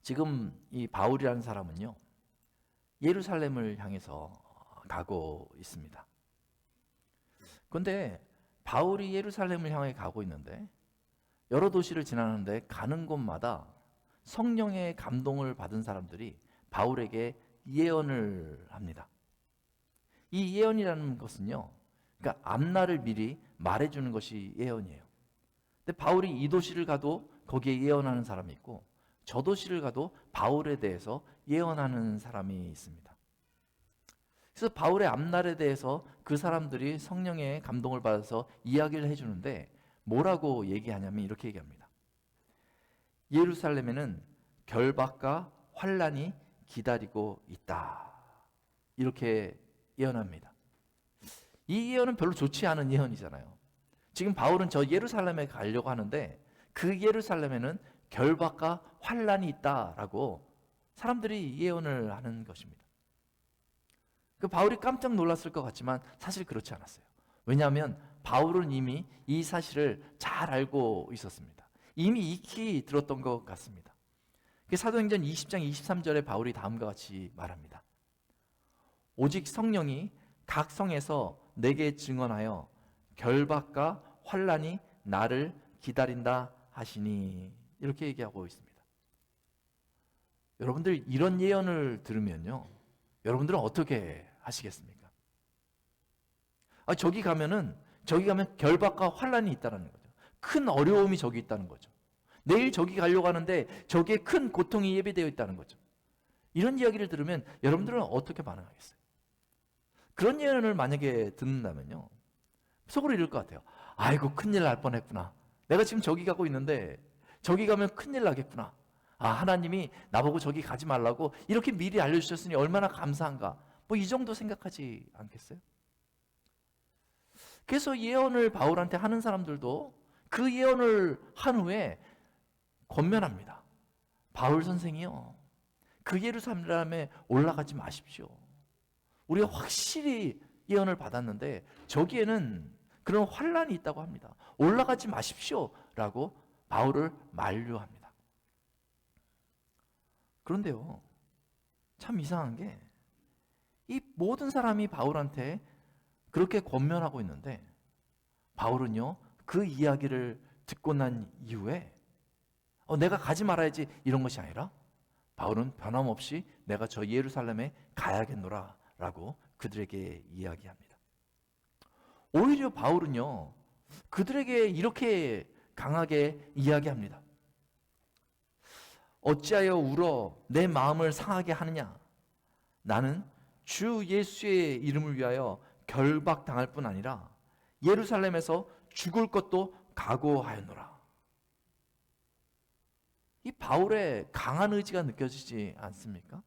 지금 이 바울이라는 사람은요, 예루살렘을 향해서 가고 있습니다. 그런데 바울이 예루살렘을 향해 가고 있는데 여러 도시를 지나는데 가는 곳마다 성령의 감동을 받은 사람들이 바울에게 예언을 합니다. 이 예언이라는 것은요, 그러니까 앞날을 미리 말해주는 것이 예언이에요. 근데 바울이 이 도시를 가도 거기에 예언하는 사람이 있고, 저 도시를 가도 바울에 대해서 예언하는 사람이 있습니다. 그래서 바울의 앞날에 대해서 그 사람들이 성령의 감동을 받아서 이야기를 해주는데 뭐라고 얘기하냐면 이렇게 얘기합니다. 예루살렘에는 결박과 환란이 기다리고 있다. 이렇게 예언합니다. 이 예언은 별로 좋지 않은 예언이잖아요. 지금 바울은 저 예루살렘에 가려고 하는데 그 예루살렘에는 결박과 환란이 있다라고 사람들이 예언을 하는 것입니다. 그 바울이 깜짝 놀랐을 것 같지만 사실 그렇지 않았어요. 왜냐하면 바울은 이미 이 사실을 잘 알고 있었습니다. 이미 익히 들었던 것 같습니다. 사도행전 20장 23절에 바울이 다음과 같이 말합니다. 오직 성령이 각 성에서 내게 증언하여 결박과 환란이 나를 기다린다 하시니, 이렇게 얘기하고 있습니다. 여러분들 이런 예언을 들으면요, 여러분들은 어떻게 하시겠습니까? 저기 가면 결박과 환란이 있다는 거죠. 큰 어려움이 저기 있다는 거죠. 내일 저기 가려고 하는데 저기에 큰 고통이 예비되어 있다는 거죠. 이런 이야기를 들으면 여러분들은 어떻게 반응하겠어요? 그런 예언을 만약에 듣는다면요, 속으로 이럴 것 같아요. 아이고, 큰일 날 뻔했구나. 내가 지금 저기 가고 있는데 저기 가면 큰일 나겠구나. 하나님이 나보고 저기 가지 말라고 이렇게 미리 알려주셨으니 얼마나 감사한가. 이 정도 생각하지 않겠어요? 그래서 예언을 바울한테 하는 사람들도 그 예언을 한 후에 권면합니다. 바울 선생이요, 그 예루살렘에 올라가지 마십시오. 우리가 확실히 예언을 받았는데 저기에는 그런 환란이 있다고 합니다. 올라가지 마십시오 라고 바울을 만류합니다. 그런데요, 참 이상한 게 이 모든 사람이 바울한테 그렇게 권면하고 있는데 바울은요, 그 이야기를 듣고 난 이후에 내가 가지 말아야지 이런 것이 아니라 바울은 변함없이 내가 저 예루살렘에 가야겠노라 라고 그들에게 이야기합니다. 오히려 바울은요, 그들에게 이렇게 강하게 이야기합니다. 어찌하여 울어 내 마음을 상하게 하느냐? 나는 주 예수의 이름을 위하여 결박당할 뿐 아니라 예루살렘에서 죽을 것도 각오하였노라. 이 바울의 강한 의지가 느껴지지 않습니까?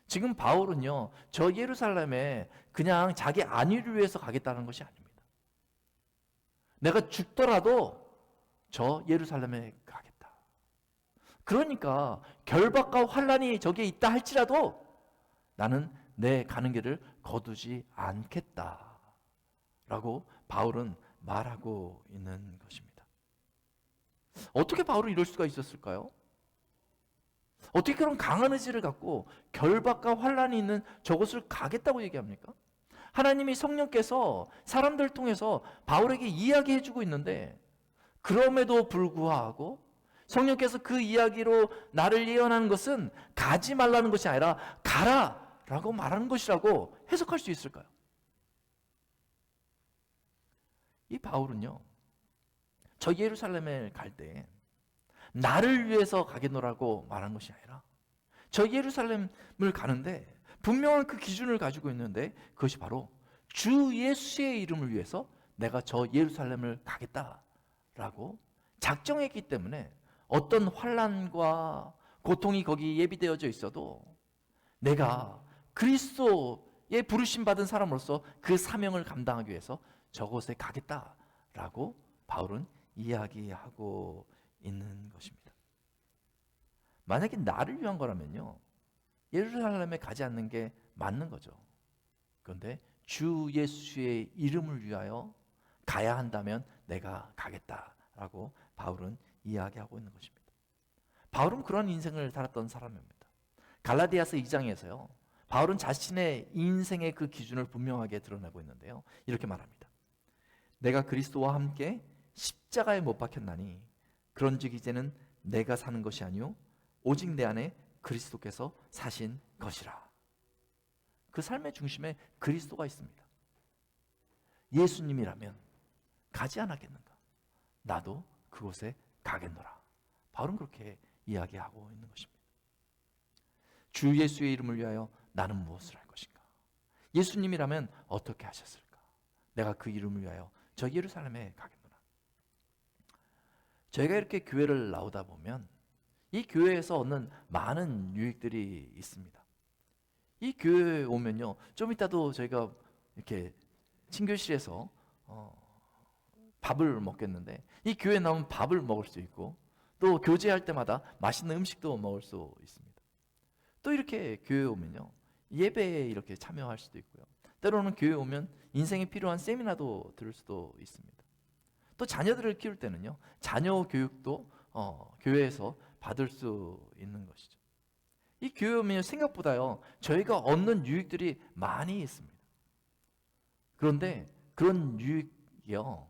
지금 바울은요, 저 예루살렘에 그냥 자기 안위를 위해서 가겠다는 것이 아닙니다. 내가 죽더라도 저 예루살렘에 가겠다. 그러니까 결박과 환란이 저기에 있다 할지라도 나는 내 가는 길을 거두지 않겠다 라고 바울은 말하고 있는 것입니다. 어떻게 바울은 이럴 수가 있었을까요? 어떻게 그런 강한 의지를 갖고 결박과 환란이 있는 저곳을 가겠다고 얘기합니까? 하나님이 성령께서 사람들 통해서 바울에게 이야기해 주고 있는데 그럼에도 불구하고 성령께서 그 이야기로 나를 예언하는 것은 가지 말라는 것이 아니라 가라 라고 말하는 것이라고 해석할 수 있을까요? 이 바울은요, 저 예루살렘에 갈 때 나를 위해서 가겠노라고 말한 것이 아니라 저 예루살렘을 가는데 분명한 그 기준을 가지고 있는데 그것이 바로 주 예수의 이름을 위해서 내가 저 예루살렘을 가겠다라고 작정했기 때문에 어떤 환난과 고통이 거기 예비되어져 있어도 내가 그리스도의 부르심 받은 사람으로서 그 사명을 감당하기 위해서 저곳에 가겠다라고 바울은 이야기하고 있는 것입니다. 만약에 나를 위한 거라면요, 예루살렘에 가지 않는 게 맞는 거죠. 그런데 주 예수의 이름을 위하여 가야 한다면 내가 가겠다라고 바울은 이야기하고 있는 것입니다. 바울은 그런 인생을 살았던 사람입니다. 갈라디아서 2장에서요. 바울은 자신의 인생의 그 기준을 분명하게 드러내고 있는데요. 이렇게 말합니다. 내가 그리스도와 함께 십자가에 못 박혔나니 그런즉 이제는 내가 사는 것이 아니요 오직 내 안에 그리스도께서 사신 것이라. 그 삶의 중심에 그리스도가 있습니다. 예수님이라면 가지 않았겠는가? 나도 그곳에 가겠노라. 바울은 그렇게 이야기하고 있는 것입니다. 주 예수의 이름을 위하여 나는 무엇을 할 것인가? 예수님이라면 어떻게 하셨을까? 내가 그 이름을 위하여 저 예루살렘에 가겠노라. 저희가 이렇게 교회를 나오다 보면 이 교회에서 얻는 많은 유익들이 있습니다. 이 교회에 오면요, 좀 이따도 저희가 이렇게 친교실에서 밥을 먹겠는데 이 교회에 나오면 밥을 먹을 수 있고 또 교제할 때마다 맛있는 음식도 먹을 수 있습니다. 또 이렇게 교회에 오면요, 예배에 이렇게 참여할 수도 있고요. 때로는 교회에 오면 인생에 필요한 세미나도 들을 수도 있습니다. 또 자녀들을 키울 때는요, 자녀 교육도 교회에서 받을 수 있는 것이죠. 이 교회 오면 생각보다요, 저희가 얻는 유익들이 많이 있습니다. 그런데 그런 유익이요,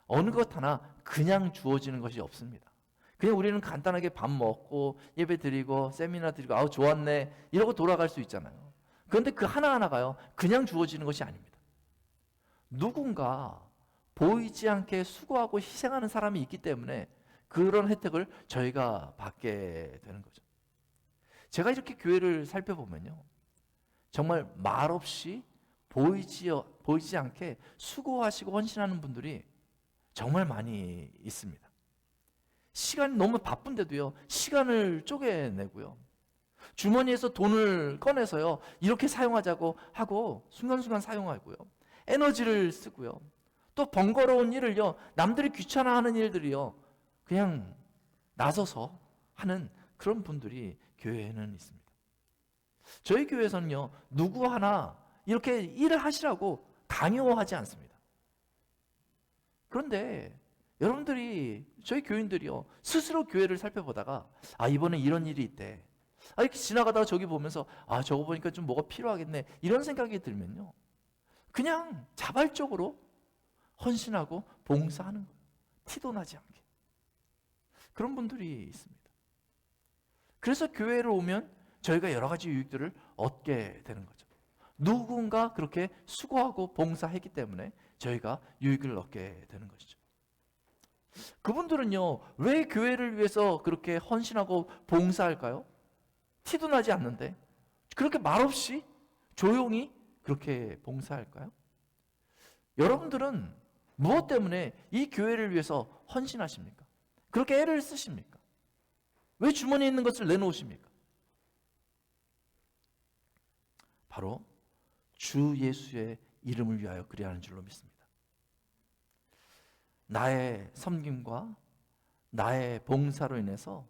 어느 것 하나 그냥 주어지는 것이 없습니다. 그냥 우리는 간단하게 밥 먹고 예배 드리고 세미나 드리고 아우 좋았네 이러고 돌아갈 수 있잖아요. 그런데 그 하나하나가요, 그냥 주어지는 것이 아닙니다. 누군가 보이지 않게 수고하고 희생하는 사람이 있기 때문에 그런 혜택을 저희가 받게 되는 거죠. 제가 이렇게 교회를 살펴보면요, 정말 말없이 보이지 않게 수고하시고 헌신하는 분들이 정말 많이 있습니다. 시간이 너무 바쁜데도요, 시간을 쪼개내고요, 주머니에서 돈을 꺼내서요, 이렇게 사용하자고 하고 순간순간 사용하고요, 에너지를 쓰고요, 또 번거로운 일을요, 남들이 귀찮아하는 일들이요, 그냥 나서서 하는 그런 분들이 교회에는 있습니다. 저희 교회에서는요, 누구 하나 이렇게 일을 하시라고 강요하지 않습니다. 그런데 여러분들이, 저희 교인들이요, 스스로 교회를 살펴보다가 이번에 이런 일이 있대, 이렇게 지나가다가 저기 보면서 저거 보니까 좀 뭐가 필요하겠네 이런 생각이 들면요, 그냥 자발적으로 헌신하고 봉사하는 거예요. 티도 나지 않게. 그런 분들이 있습니다. 그래서 교회를 오면 저희가 여러 가지 유익들을 얻게 되는 거죠. 누군가 그렇게 수고하고 봉사했기 때문에 저희가 유익을 얻게 되는 것이죠. 그분들은요, 왜 교회를 위해서 그렇게 헌신하고 봉사할까요? 티도 나지 않는데 그렇게 말없이 조용히 그렇게 봉사할까요? 여러분들은 무엇 때문에 이 교회를 위해서 헌신하십니까? 그렇게 애를 쓰십니까? 왜 주머니에 있는 것을 내놓으십니까? 바로 주 예수의 이름을 위하여 그리하는 줄로 믿습니다. 나의 섬김과 나의 봉사로 인해서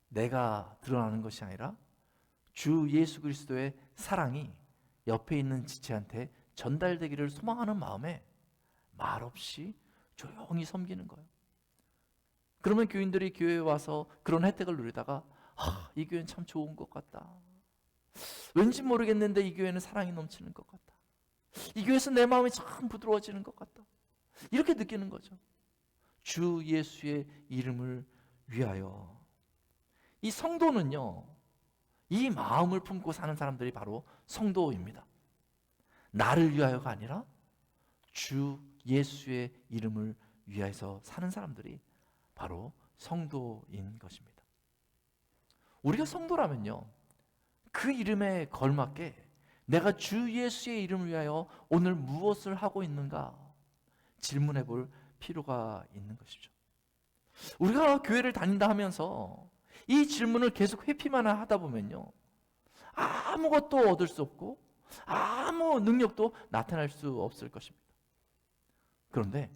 내가 드러나는 것이 아니라 주 예수 그리스도의 사랑이 옆에 있는 지체한테 전달되기를 소망하는 마음에 말없이 조용히 섬기는 거예요. 그러면 교인들이 교회에 와서 그런 혜택을 누리다가 이 교회는 참 좋은 것 같다, 왠지 모르겠는데 이 교회는 사랑이 넘치는 것 같다, 이 교회에서 내 마음이 참 부드러워지는 것 같다, 이렇게 느끼는 거죠. 주 예수의 이름을 위하여. 이 성도는요, 이 마음을 품고 사는 사람들이 바로 성도입니다. 나를 위하여가 아니라 주 예수의 이름을 위하여서 사는 사람들이 바로 성도인 것입니다. 우리가 성도라면요, 그 이름에 걸맞게 내가 주 예수의 이름을 위하여 오늘 무엇을 하고 있는가 질문해 볼 필요가 있는 것이죠. 우리가 교회를 다닌다 하면서 이 질문을 계속 회피만 하다 보면요, 아무것도 얻을 수 없고 아무 능력도 나타날 수 없을 것입니다. 그런데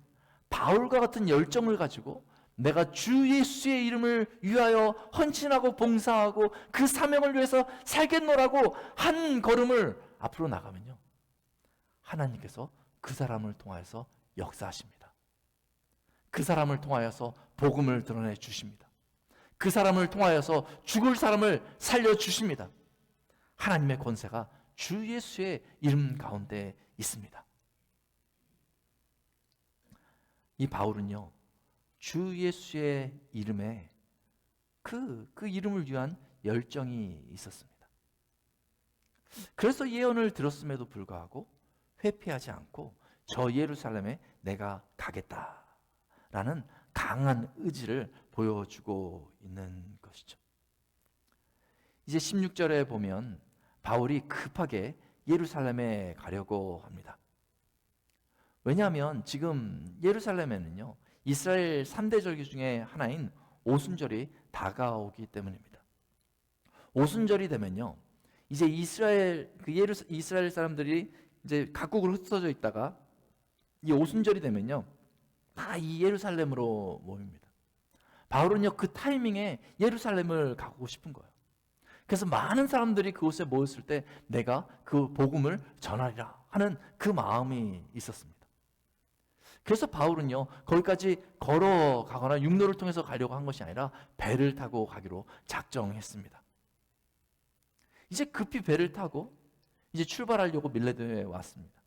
바울과 같은 열정을 가지고 내가 주 예수의 이름을 위하여 헌신하고 봉사하고 그 사명을 위해서 살겠노라고 한 걸음을 앞으로 나가면요, 하나님께서 그 사람을 통하여서 역사하십니다. 그 사람을 통하여서 복음을 드러내 주십니다. 그 사람을 통하여서 죽을 사람을 살려주십니다. 하나님의 권세가 주 예수의 이름 가운데 있습니다. 이 바울은요, 주 예수의 이름에 그 이름을 위한 열정이 있었습니다. 그래서 예언을 들었음에도 불구하고 회피하지 않고 저 예루살렘에 내가 가겠다라는 강한 의지를 보여주고 있는 것이죠. 이제 16절에 보면 바울이 급하게 예루살렘에 가려고 합니다. 왜냐하면 지금 예루살렘에는요, 이스라엘 3대 절기 중에 하나인 오순절이 다가오기 때문입니다. 오순절이 되면요, 이제 이스라엘 사람들이 이제 각국으로 흩어져 있다가 이 오순절이 되면요, 다 이 예루살렘으로 모입니다. 바울은요, 그 타이밍에 예루살렘을 가고 싶은 거예요. 그래서 많은 사람들이 그곳에 모였을 때 내가 그 복음을 전하리라 하는 그 마음이 있었습니다. 그래서 바울은요, 거기까지 걸어가거나 육로를 통해서 가려고 한 것이 아니라 배를 타고 가기로 작정했습니다. 이제 급히 배를 타고 이제 출발하려고 밀레도에 왔습니다.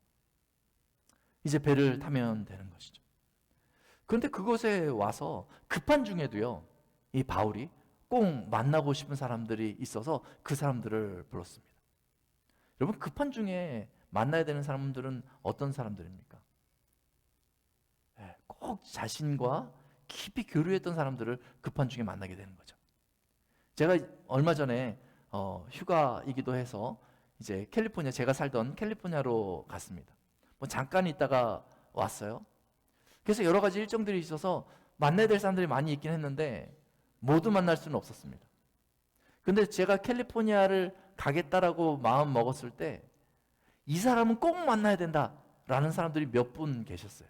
이제 배를 타면 되는 것이죠. 그런데 그곳에 와서 급한 중에도요, 이 바울이 꼭 만나고 싶은 사람들이 있어서 그 사람들을 불렀습니다. 여러분, 급한 중에 만나야 되는 사람들은 어떤 사람들입니까? 꼭 자신과 깊이 교류했던 사람들을 급한 중에 만나게 되는 거죠. 제가 얼마 전에 휴가이기도 해서 이제 캘리포니아, 제가 살던 캘리포니아로 갔습니다. 뭐 잠깐 있다가 왔어요. 그래서 여러 가지 일정들이 있어서 만나야 될 사람들이 많이 있긴 했는데 모두 만날 수는 없었습니다. 근데 제가 캘리포니아를 가겠다라고 마음 먹었을 때 이 사람은 꼭 만나야 된다라는 사람들이 몇 분 계셨어요.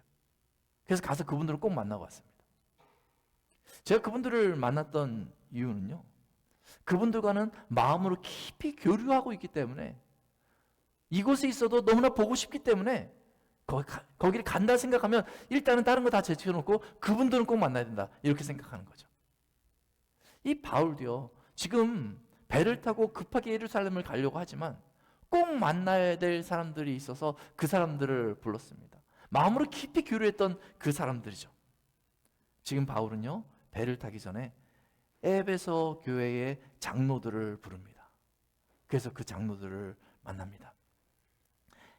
그래서 가서 그분들을 꼭 만나고 왔습니다. 제가 그분들을 만났던 이유는요, 그분들과는 마음으로 깊이 교류하고 있기 때문에, 이곳에 있어도 너무나 보고 싶기 때문에 거기를 간다 생각하면 일단은 다른 거 다 제쳐놓고 그분들은 꼭 만나야 된다, 이렇게 생각하는 거죠. 이 바울도요, 지금 배를 타고 급하게 예루살렘을 가려고 하지만 꼭 만나야 될 사람들이 있어서 그 사람들을 불렀습니다. 마음으로 깊이 교류했던 그 사람들이죠. 지금 바울은요, 배를 타기 전에 에베소 교회의 장로들을 부릅니다. 그래서 그 장로들을 만납니다.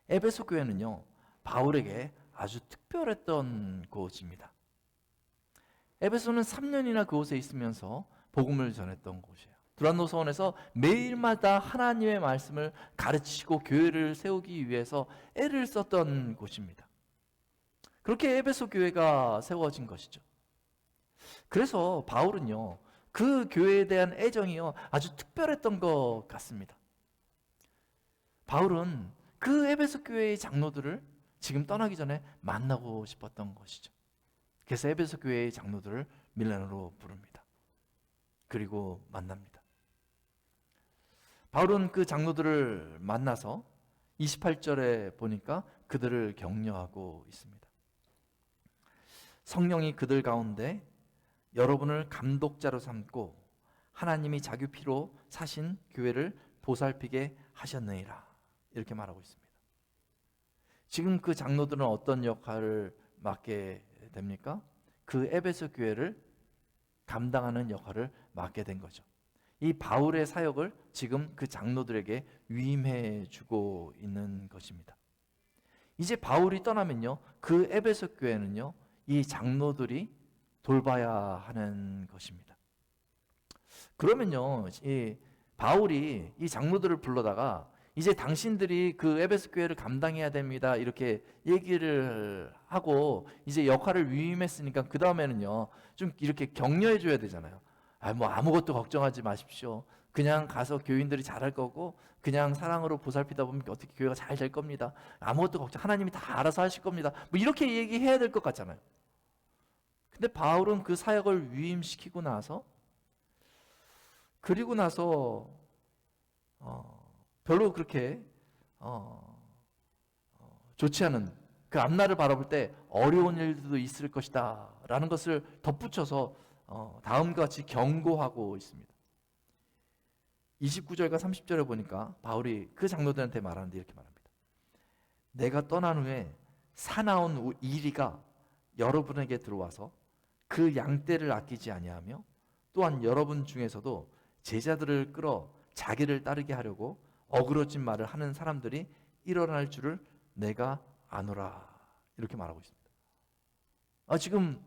에베소 교회는요, 바울에게 아주 특별했던 곳입니다. 에베소는 3년이나 그곳에 있으면서 복음을 전했던 곳이에요. 두란노 서원에서 매일마다 하나님의 말씀을 가르치고 교회를 세우기 위해서 애를 썼던 곳입니다. 그렇게 에베소 교회가 세워진 것이죠. 그래서 바울은요, 그 교회에 대한 애정이요, 아주 특별했던 것 같습니다. 바울은 그 에베소 교회의 장로들을 지금 떠나기 전에 만나고 싶었던 것이죠. 그래서 에베소 교회의 장로들을 밀라노로 부릅니다. 그리고 만납니다. 바울은 그 장로들을 만나서 28절에 보니까 그들을 격려하고 있습니다. 성령이 그들 가운데 여러분을 감독자로 삼고 하나님이 자기 피로 사신 교회를 보살피게 하셨느니라, 이렇게 말하고 있습니다. 지금 그 장로들은 어떤 역할을 맡게 됩니까? 그 에베소 교회를 감당하는 역할을 맡게 된 거죠. 이 바울의 사역을 지금 그 장로들에게 위임해 주고 있는 것입니다. 이제 바울이 떠나면요, 그 에베소 교회는요, 이 장로들이 돌봐야 하는 것입니다. 그러면요, 이 바울이 이 장로들을 불러다가 이제 당신들이 그 에베소 교회를 감당해야 됩니다, 이렇게 얘기를 하고 이제 역할을 위임했으니까 그 다음에는요, 좀 이렇게 격려해 줘야 되잖아요. 뭐 아무것도 걱정하지 마십시오. 그냥 가서 교인들이 잘할 거고 그냥 사랑으로 보살피다 보면 어떻게 교회가 잘 될 겁니다. 아무것도 걱정, 하나님이 다 알아서 하실 겁니다. 뭐 이렇게 얘기해야 될 것 같잖아요. 근데 바울은 그 사역을 위임시키고 나서, 그리고 나서 별로 그렇게 좋지 않은 그 앞날을 바라볼 때 어려운 일들도 있을 것이다 라는 것을 덧붙여서 다음과 같이 경고하고 있습니다. 29절과 30절에 보니까 바울이 그 장로들한테 말하는데 이렇게 말합니다. 내가 떠난 후에 사나운 이리가 여러분에게 들어와서 그 양떼를 아끼지 아니하며 또한 여러분 중에서도 제자들을 끌어 자기를 따르게 하려고 어그러진 말을 하는 사람들이 일어날 줄을 내가 아노라. 이렇게 말하고 있습니다. 지금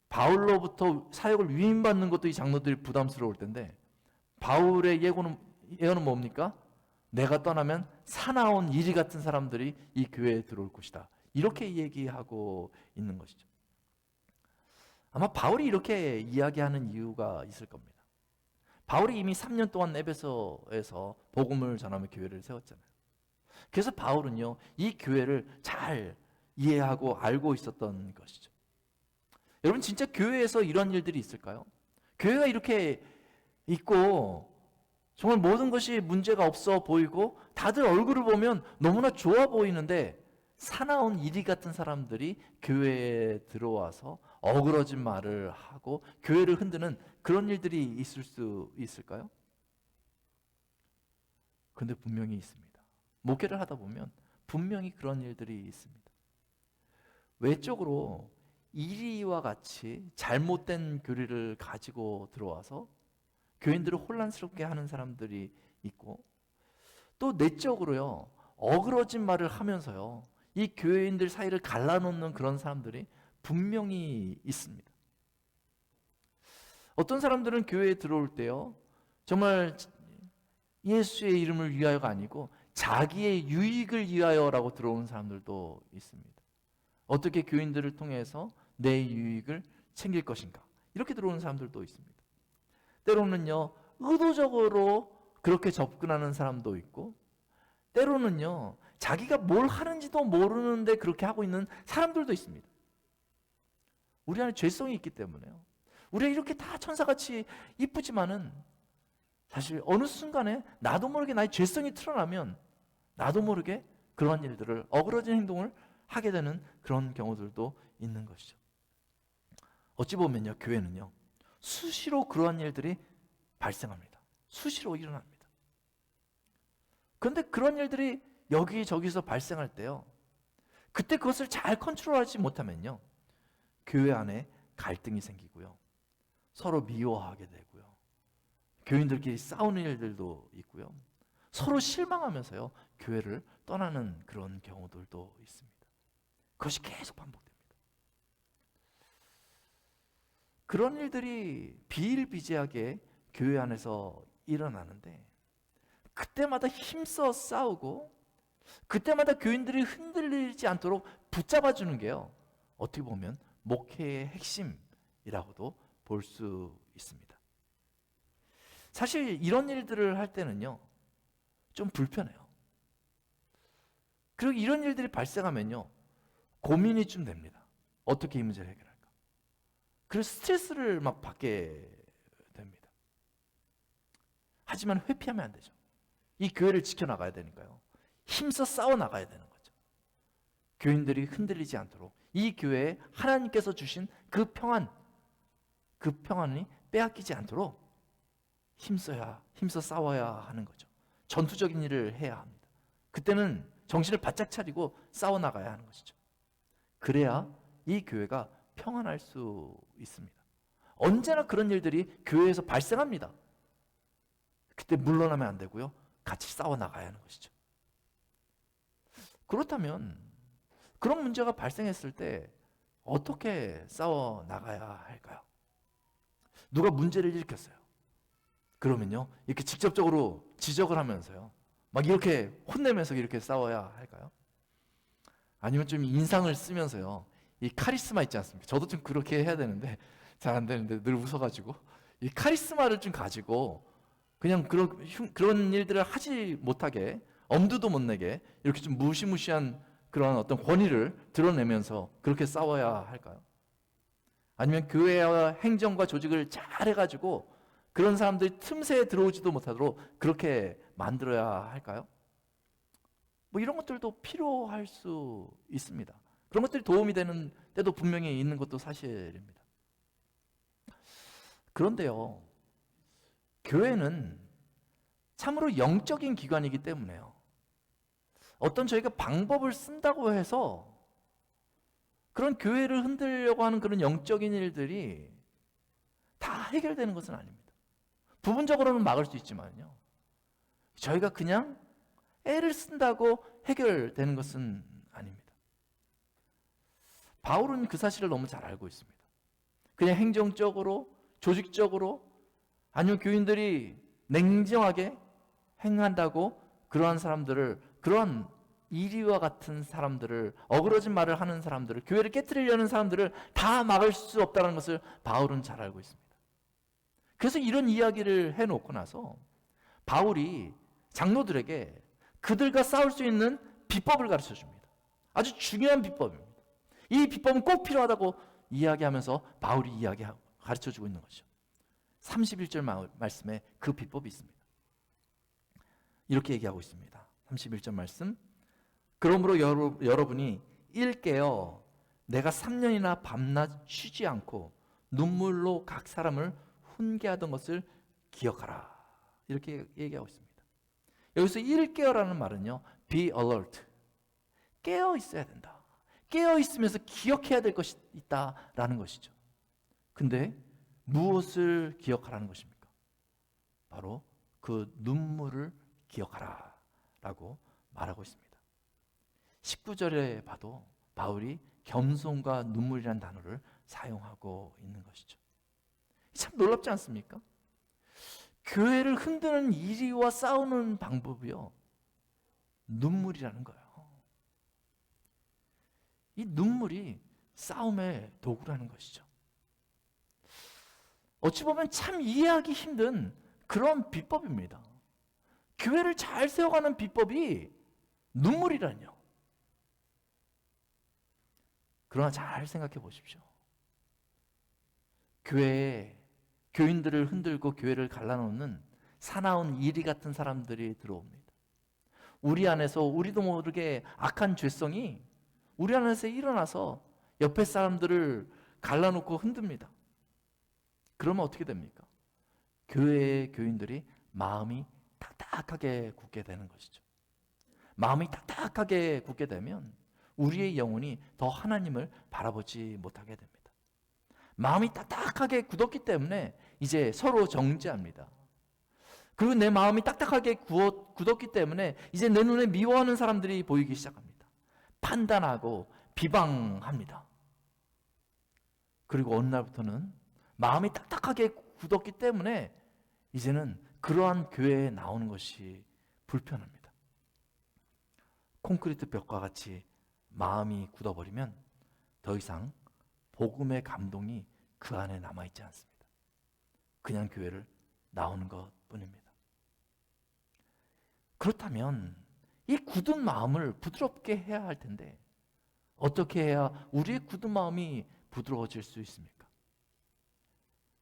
바울로부터 사역을 위임받는 것도 이 장로들이 부담스러울 텐데 바울의 예언은 뭡니까? 내가 떠나면 사나운 이리 같은 사람들이 이 교회에 들어올 것이다. 이렇게 얘기하고 있는 것이죠. 아마 바울이 이렇게 이야기하는 이유가 있을 겁니다. 바울이 이미 3년 동안 에베소에서 복음을 전하며 교회를 세웠잖아요. 그래서 바울은요, 이 교회를 잘 이해하고 알고 있었던 것이죠. 여러분, 진짜 교회에서 이런 일들이 있을까요? 교회가 이렇게 있고 정말 모든 것이 문제가 없어 보이고 다들 얼굴을 보면 너무나 좋아 보이는데 사나운 이리 같은 사람들이 교회에 들어와서 어그러진 말을 하고 교회를 흔드는 그런 일들이 있을 수 있을까요? 근데 분명히 있습니다. 목회를 하다 보면 분명히 그런 일들이 있습니다. 외적으로 이리와 같이 잘못된 교리를 가지고 들어와서 교인들을 혼란스럽게 하는 사람들이 있고, 또 내적으로요, 어그러진 말을 하면서요, 이 교인들 사이를 갈라놓는 그런 사람들이 분명히 있습니다. 어떤 사람들은 교회에 들어올 때요, 정말 예수의 이름을 위하여가 아니고 자기의 유익을 위하여라고 들어오는 사람들도 있습니다. 어떻게 교인들을 통해서 내 유익을 챙길 것인가, 이렇게 들어오는 사람들도 있습니다. 때로는요, 의도적으로 그렇게 접근하는 사람도 있고, 때로는요, 자기가 뭘 하는지도 모르는데 그렇게 하고 있는 사람들도 있습니다. 우리 안에 죄성이 있기 때문에요. 우리가 이렇게 다 천사같이 이쁘지만은 사실 어느 순간에 나도 모르게 나의 죄성이 드러나면 나도 모르게 그러한 일들을, 어그러진 행동을 하게 되는 그런 경우들도 있는 것이죠. 어찌 보면요, 교회는요, 수시로 그러한 일들이 발생합니다. 수시로 일어납니다. 그런데 그런 일들이 여기저기서 발생할 때요, 그때 그것을 잘 컨트롤하지 못하면요, 교회 안에 갈등이 생기고요, 서로 미워하게 되고요, 교인들끼리 싸우는 일들도 있고요, 서로 실망하면서요, 교회를 떠나는 그런 경우들도 있습니다. 그것이 계속 반복됩니다. 그런 일들이 비일비재하게 교회 안에서 일어나는데, 그때마다 힘써 싸우고 그때마다 교인들이 흔들리지 않도록 붙잡아주는 게요, 어떻게 보면 목회의 핵심이라고도 볼 수 있습니다. 사실 이런 일들을 할 때는요, 좀 불편해요. 그리고 이런 일들이 발생하면요, 고민이 좀 됩니다. 어떻게 이 문제를 해결할까? 그래서 스트레스를 막 받게 됩니다. 하지만 회피하면 안 되죠. 이 교회를 지켜나가야 되니까요, 힘써 싸워나가야 되는 거죠. 교인들이 흔들리지 않도록 이 교회에 하나님께서 주신 그 평안이 빼앗기지 않도록 힘써 싸워야 하는 거죠. 전투적인 일을 해야 합니다. 그때는 정신을 바짝 차리고 싸워나가야 하는 것이죠. 그래야 이 교회가 평안할 수 있습니다. 언제나 그런 일들이 교회에서 발생합니다. 그때 물러나면 안 되고요, 같이 싸워나가야 하는 것이죠. 그렇다면 그런 문제가 발생했을 때 어떻게 싸워나가야 할까요? 누가 문제를 일으켰어요. 그러면요, 이렇게 직접적으로 지적을 하면서요, 막 이렇게 혼내면서 이렇게 싸워야 할까요? 아니면 좀 인상을 쓰면서요, 이 카리스마 있지 않습니까? 저도 좀 그렇게 해야 되는데 잘 안 되는데 늘 웃어가지고, 이 카리스마를 좀 가지고 그냥 그런 일들을 하지 못하게, 엄두도 못 내게 이렇게 좀 무시무시한 그런 어떤 권위를 드러내면서 그렇게 싸워야 할까요? 아니면 교회와 행정과 조직을 잘 해가지고 그런 사람들이 틈새에 들어오지도 못하도록 그렇게 만들어야 할까요? 뭐 이런 것들도 필요할 수 있습니다. 그런 것들이 도움이 되는 때도 분명히 있는 것도 사실입니다. 그런데요, 교회는 참으로 영적인 기관이기 때문에요. 어떤 저희가 방법을 쓴다고 해서 그런 교회를 흔들려고 하는 그런 영적인 일들이 다 해결되는 것은 아닙니다. 부분적으로는 막을 수 있지만요. 저희가 그냥 애를 쓴다고 해결되는 것은 아닙니다. 바울은 그 사실을 너무 잘 알고 있습니다. 그냥 행정적으로, 조직적으로, 아니면 교인들이 냉정하게 행한다고 그러한 사람들을, 그러한 이리와 같은 사람들을, 어그러진 말을 하는 사람들을, 교회를 깨트리려는 사람들을 다 막을 수 없다는 것을 바울은 잘 알고 있습니다. 그래서 이런 이야기를 해놓고 나서 바울이 장로들에게 그들과 싸울 수 있는 비법을 가르쳐 줍니다. 아주 중요한 비법입니다. 이 비법은 꼭 필요하다고 이야기하면서 바울이 가르쳐 주고 있는 거죠. 31절 말씀에 그 비법이 있습니다. 이렇게 얘기하고 있습니다. 31절 말씀. 그러므로 여러분이 일깨어 내가 3년이나 밤낮 쉬지 않고 눈물로 각 사람을 훈계하던 것을 기억하라. 이렇게 얘기하고 있습니다. 여기서 일깨어라는 말은요, be alert. 깨어 있어야 된다. 깨어 있으면서 기억해야 될 것이 있다라는 것이죠. 근데 무엇을 기억하라는 것입니까? 바로 그 눈물을 기억하라 라고 말하고 있습니다. 19절에 봐도 바울이 겸손과 눈물이라는 단어를 사용하고 있는 것이죠. 참 놀랍지 않습니까? 교회를 흔드는 이리와 싸우는 방법이요, 눈물이라는 거예요. 이 눈물이 싸움의 도구라는 것이죠. 어찌 보면 참 이해하기 힘든 그런 비법입니다. 교회를 잘 세워가는 비법이 눈물이라뇨. 그러나 잘 생각해 보십시오. 교회에 교인들을 흔들고 교회를 갈라놓는 사나운 이리 같은 사람들이 들어옵니다. 우리 안에서 우리도 모르게 악한 죄성이 우리 안에서 일어나서 옆에 사람들을 갈라놓고 흔듭니다. 그러면 어떻게 됩니까? 교회의 교인들이 마음이 딱딱하게 굳게 되는 것이죠. 마음이 딱딱하게 굳게 되면 우리의 영혼이 더 하나님을 바라보지 못하게 됩니다. 마음이 딱딱하게 굳었기 때문에 이제 서로 정죄합니다. 그리고 내 마음이 딱딱하게 굳었기 때문에 이제 내 눈에 미워하는 사람들이 보이기 시작합니다. 판단하고 비방합니다. 그리고 어느 날부터는 마음이 딱딱하게 굳었기 때문에 이제는 그러한 교회에 나오는 것이 불편합니다. 콘크리트 벽과 같이 마음이 굳어버리면 더 이상 복음의 감동이 그 안에 남아있지 않습니다. 그냥 교회를 나오는 것뿐입니다. 그렇다면 이 굳은 마음을 부드럽게 해야 할 텐데 어떻게 해야 우리의 굳은 마음이 부드러워질 수 있습니까?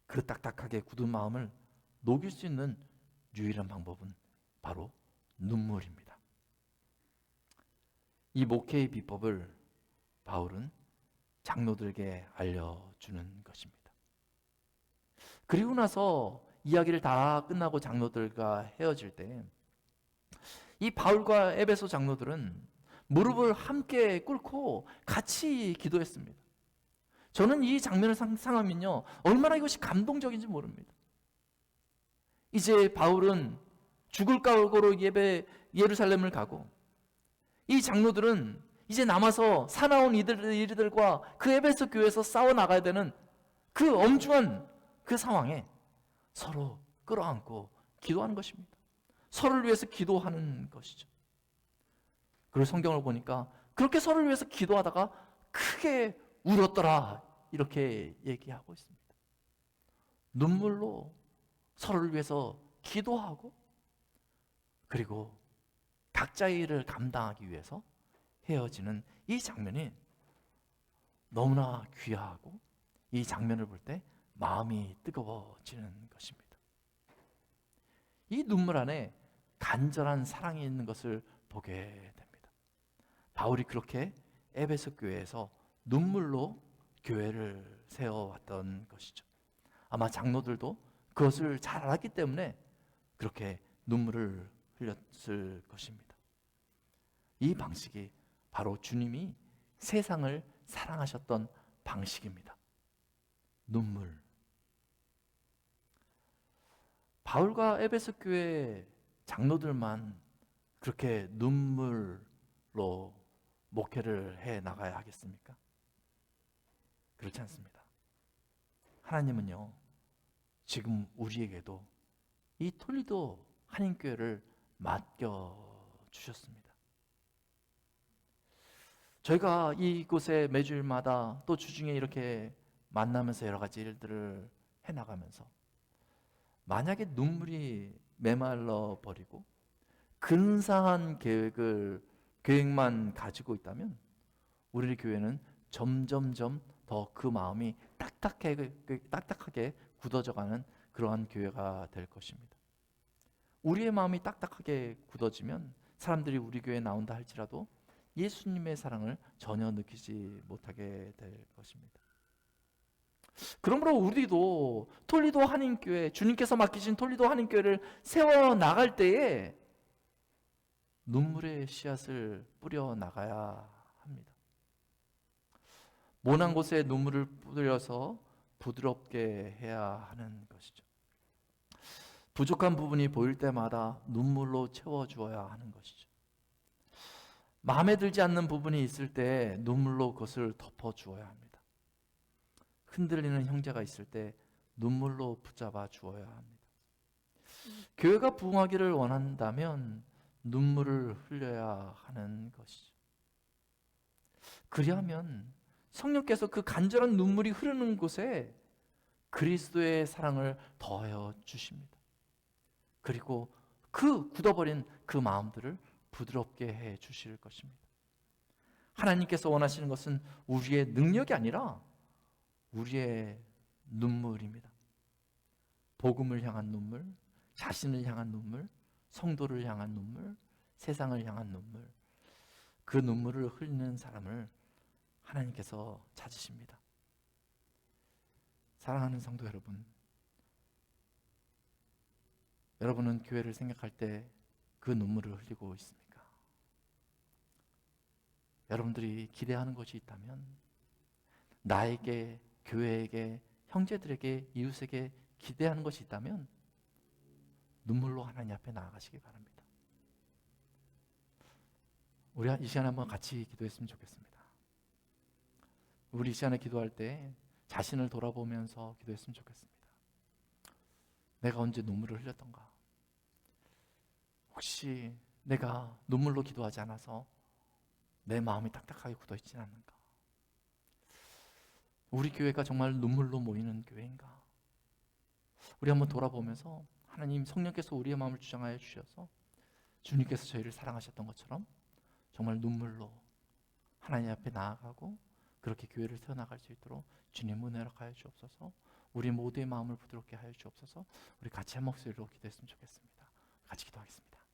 그 딱딱하게 굳은 마음을 녹일 수 있는 유일한 방법은 바로 눈물입니다. 이 목회의 비법을 바울은 장로들에게 알려주는 것입니다. 그리고 나서 이야기를 다 끝나고 장로들과 헤어질 때 이 바울과 에베소 장로들은 무릎을 함께 꿇고 같이 기도했습니다. 저는 이 장면을 상상하면요, 얼마나 이것이 감동적인지 모릅니다. 이제 바울은 죽을 각오로 예루살렘을 가고 이 장로들은 이제 남아서 사나운 이들과 그 에베소 교회에서 싸워나가야 되는 그 엄중한 그 상황에 서로 끌어안고 기도하는 것입니다. 서로를 위해서 기도하는 것이죠. 그리고 성경을 보니까 그렇게 서로를 위해서 기도하다가 크게 울었더라 이렇게 얘기하고 있습니다. 눈물로 서로를 위해서 기도하고 그리고 각자의 일을 감당하기 위해서 헤어지는 이 장면이 너무나 귀하고 이 장면을 볼 때 마음이 뜨거워지는 것입니다. 이 눈물 안에 간절한 사랑이 있는 것을 보게 됩니다. 바울이 그렇게 에베소 교회에서 눈물로 교회를 세워왔던 것이죠. 아마 장로들도 그것을 잘 알았기 때문에 그렇게 눈물을 흘렸을 것입니다. 이 방식이 바로 주님이 세상을 사랑하셨던 방식입니다. 눈물. 바울과 에베소 교회 장로들만 그렇게 눈물로 목회를 해 나가야 하겠습니까? 그렇지 않습니다. 하나님은요, 지금 우리에게도 이 톨리도 한인교회를 맡겨주셨습니다. 저희가 이곳에 매주일마다 또 주중에 이렇게 만나면서 여러 가지 일들을 해나가면서 만약에 눈물이 메말라 버리고 근사한 계획만 가지고 있다면 우리 교회는 점점점 더 그 마음이 딱딱하게 굳어져가는 그러한 교회가 될 것입니다. 우리의 마음이 딱딱하게 굳어지면 사람들이 우리 교회에 나온다 할지라도 예수님의 사랑을 전혀 느끼지 못하게 될 것입니다. 그러므로 우리도 톨리도 한인교회, 주님께서 맡기신 톨리도 한인교회를 세워나갈 때에 눈물의 씨앗을 뿌려 나가야 합니다. 모난 곳에 눈물을 뿌려서 부드럽게 해야 하는 것이죠. 부족한 부분이 보일 때마다 눈물로 채워주어야 하는 것이죠. 마음에 들지 않는 부분이 있을 때 눈물로 그것을 덮어주어야 합니다. 흔들리는 형제가 있을 때 눈물로 붙잡아 주어야 합니다. 교회가 부흥하기를 원한다면 눈물을 흘려야 하는 것이죠. 그리하면 성령께서 그 간절한 눈물이 흐르는 곳에 그리스도의 사랑을 더하여 주십니다. 그리고 그 굳어버린 그 마음들을 부드럽게 해 주실 것입니다. 하나님께서 원하시는 것은 우리의 능력이 아니라 우리의 눈물입니다. 복음을 향한 눈물, 자신을 향한 눈물, 성도를 향한 눈물, 세상을 향한 눈물. 그 눈물을 흘리는 사람을 하나님께서 찾으십니다. 사랑하는 성도 여러분, 여러분은 교회를 생각할 때 그 눈물을 흘리고 있습니까? 여러분들이 기대하는 것이 있다면 나에게, 교회에게, 형제들에게, 이웃에게 기대하는 것이 있다면 눈물로 하나님 앞에 나아가시기 바랍니다. 우리 이 시간에 한번 같이 기도했으면 좋겠습니다. 우리 이 시간에 기도할 때 자신을 돌아보면서 기도했으면 좋겠습니다. 내가 언제 눈물을 흘렸던가? 혹시 내가 눈물로 기도하지 않아서 내 마음이 딱딱하게 굳어있지 않는가? 우리 교회가 정말 눈물로 모이는 교회인가? 우리 한번 돌아보면서 하나님, 성령께서 우리의 마음을 주장하여 주셔서 주님께서 저희를 사랑하셨던 것처럼 정말 눈물로 하나님 앞에 나아가고 그렇게 교회를 세워나갈 수 있도록 주님 은혜 허락하여 주옵소서. 우리 모두의 마음을 부드럽게 하여 주옵소서. 우리 같이 한 목소리로 기도했으면 좋겠습니다. 같이 기도하겠습니다.